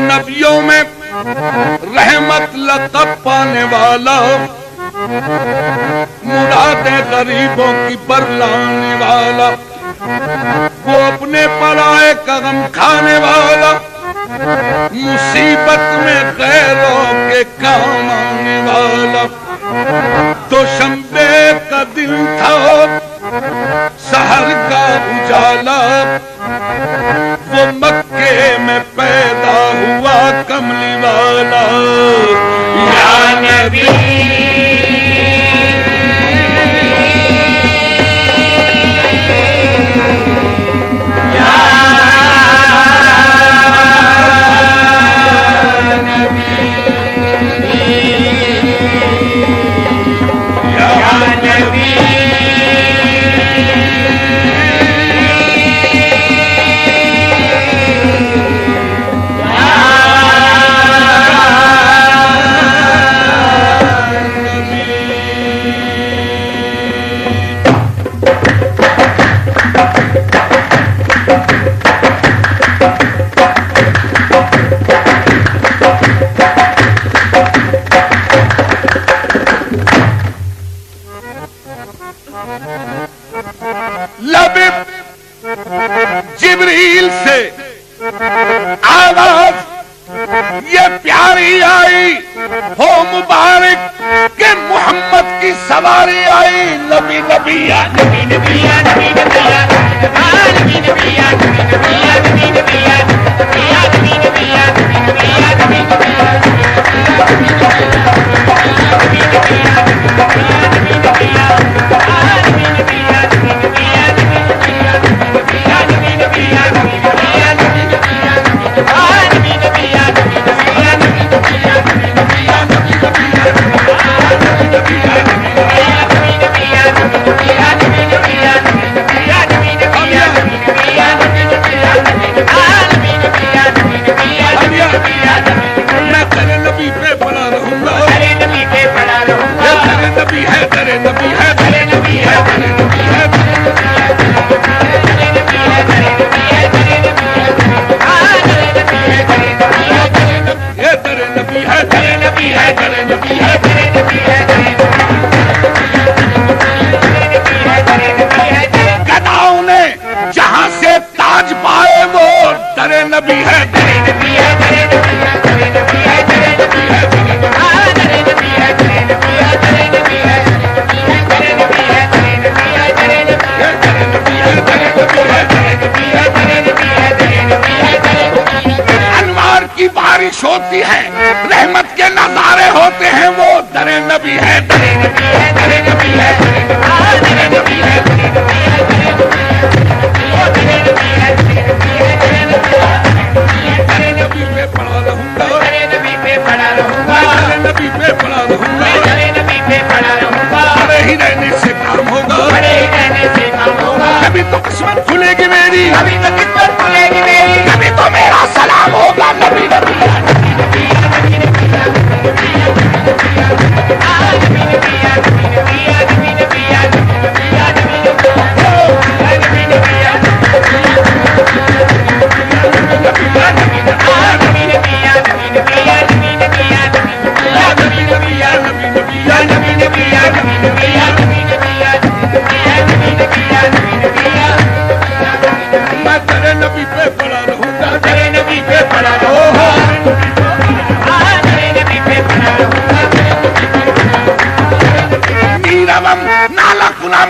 نبیوں میں رحمت لقب پانے والا، مرادیں غریبوں کی برلانے والا، وہ اپنے پرائے کا غم کھانے والا، مصیبت میں غیروں کے کام آنے والا۔ دوشنبے کا دن تھا، سحر کا اجالا، وہ مکے میں پیدا ہوا کملی والا۔ یا نبی جبریل سے آواز یہ پیاری آئی، ہو مبارک کہ محمد کی سواری آئی۔ نبی نبی یا نبی نبی یا نبی نبی یا نبی نبی یا نبی نبی یا نبی نبی یا نبی نبی یا نبی نبی یا نبی نبی یا ہوتی ہے، رحمت کے نظارے ہوتے ہیں، وہ در نبی ہے، در نبی ہے، در نبی ہے، در نبی ہے، نبی پہ پڑا رہوں گا، نبی پہ پڑا رہوں گا، نبی پہ پڑا رہوں گا، نبی پہ پڑا رہوں گا، بڑے ہی رہنے سے کام ہوگا، بڑے ہی رہنے سے کام ہوگا، کبھی تو قسمت کھلے گی میری، کبھی تو قسمت کھلے گی میری، کبھی تو میرا سلام ہوگا، نبی نبی ہے۔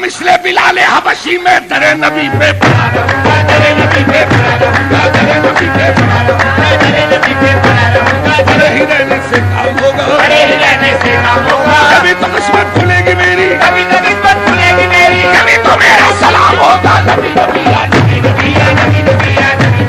مثل بلال حبشی میں در نبی پہ پڑا رہوں گا، در نبی پہ پڑا رہوں گا، در نبی پہ پڑا رہوں گا، در نبی پہ پڑا رہوں گا، بڑے ہی رہنے سے کام ہوگا، بڑے ہی رہنے سے کام ہوگا، کبھی تو قسمت کھلے گی میری، کبھی تو قسمت کھلے گی میری، کبھی تو میرا سلام ہوگا، نبی نبی یا نبی نبی یا نبی نبی یا نبی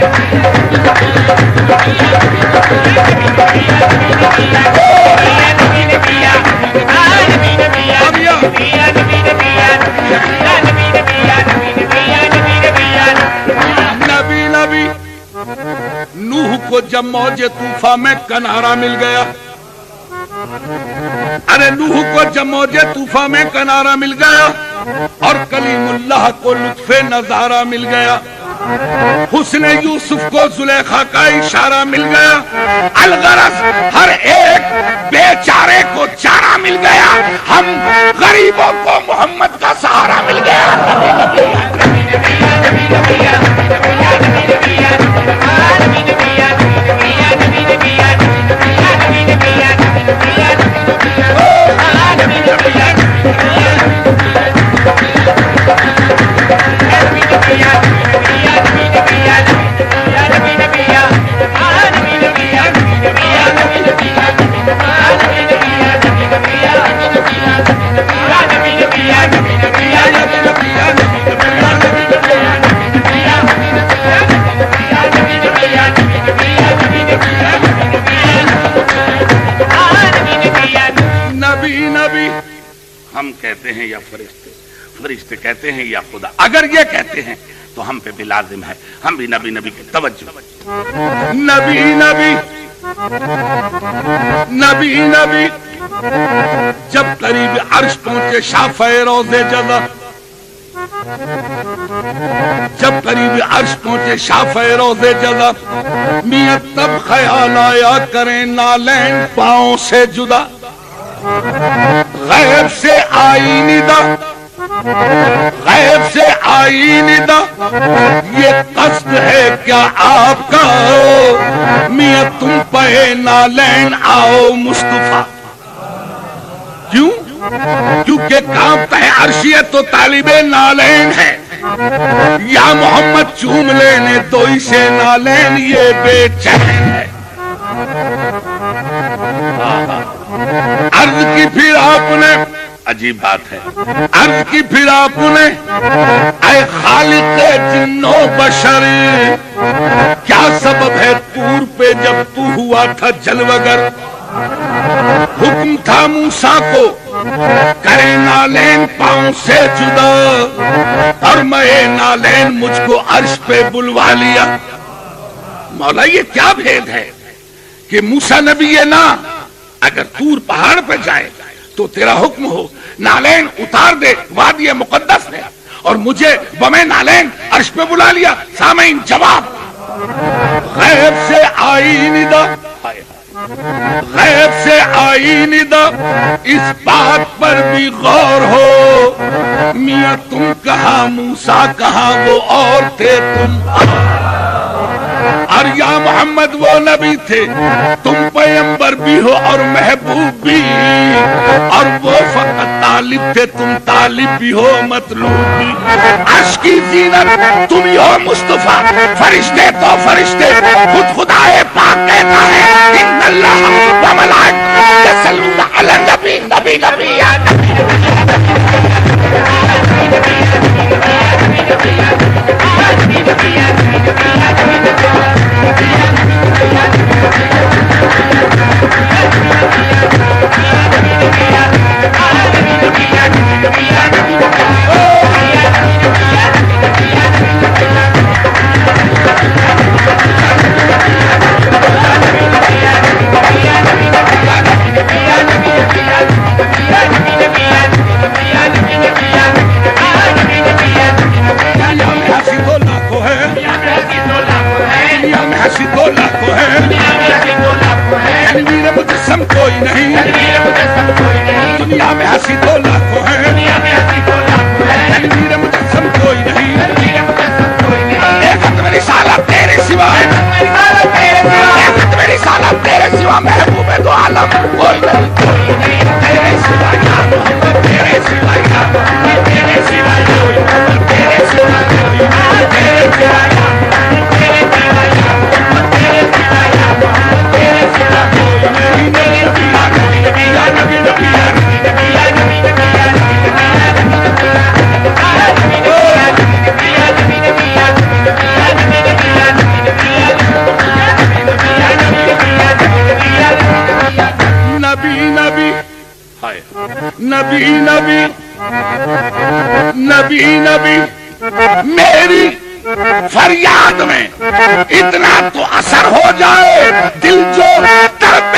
نوح کو جب موج طوفان میں کنارہ مل گیا، ارے نوح کو جب موج طوفان میں کنارہ مل گیا اور کلیم اللہ کو لطف نظارہ مل گیا، حسن یوسف کو زلیخا کا اشارہ مل گیا، الغرض ہر ایک بیچارے کو چارہ مل گیا، ہم غریبوں کو محمد کا سہارا مل گیا۔ ہم کہتے ہیں یا فرشتے، فرشتے کہتے ہیں یا خدا، اگر یہ کہتے ہیں تو ہم پہ بھی لازم ہے ہم بھی نبی نبی کی توجہ، نبی نبی نبی نبی۔ جب قریب عرش پہنچے شافع روضے جزا، جب قریب عرش پہنچے شافع روضے جزا، میاں تب خیال آیا کریں نالین پاؤں سے جدا، غیب سے آئی ندا، غیب سے آئی ندا، یہ قصد ہے کیا آپ کا میاں تم پہ نالین آؤ مصطفیٰ؟ کیوں؟ کیونکہ کانپتا ہے عرشیت تو طالب نالین ہے، یا محمد چوم لینے تو اسے نالین یہ بے چین ہے۔ عرض کی پھر آپ نے، عجیب بات ہے، عرض کی پھر آپ نے اے خالق جن و بشر، کیا سبب ہے طور پہ جب تو ہوا تھا جلوگر؟ حکم تھا موسیٰ کو کرے نالین پاؤں سے جدا، اور میں نالین مجھ کو عرش پہ بلوا لیا۔ مولا یہ کیا بھید ہے کہ موسیٰ نبی یہ نہ اگر طور پہاڑ پہ جائے تو تیرا حکم ہو نالین اتار دے، وادی مقدس ہے، اور مجھے بمیں نالین عرش پہ بلا لیا۔ سامعین جواب، غیب سے آئی ندا، غیب سے آئی ندا، اس بات پر بھی غور ہو، میاں تم کہاں موسیٰ کہاں وہ اور تھے تم، اور یا محمد وہ نبی تھے تم پیغمبر بھی ہو اور محبوب بھی، اور وہ فقط طالب تھے تم طالب بھی ہو مطلوب بھی۔ عرش کی زینت تم ہی ہو مصطفیٰ، فرشتے تو فرشتے، خود خدائے پاک کہتا ہے ان اللہ و ملائکۃہ یصلون علی النبی، نبی نبی یا کوئی نہیں، دنیا میں ہنسی تو لاکھوں ہے، تنویر مجسم کوئی نہیں، ایک ختم رسالت تیرے سوا، ایک ختم رسالت تیرے سوا، محبوب دو عالم کوئی نہیں، تیرے سوا یا محمد، تیرے سوا یا محمد، تیرے سوا یا محمد، تیرے سوا یا محمد، تیرے سوا یا محمد، تیرے سوا یا محمد، تیرے سوا یا محمد، تیرے سوا کوئی نہیں۔ نبی نبی نبی نبی، میری فریاد میں اتنا تو اثر ہو جائے، دل جو تڑپ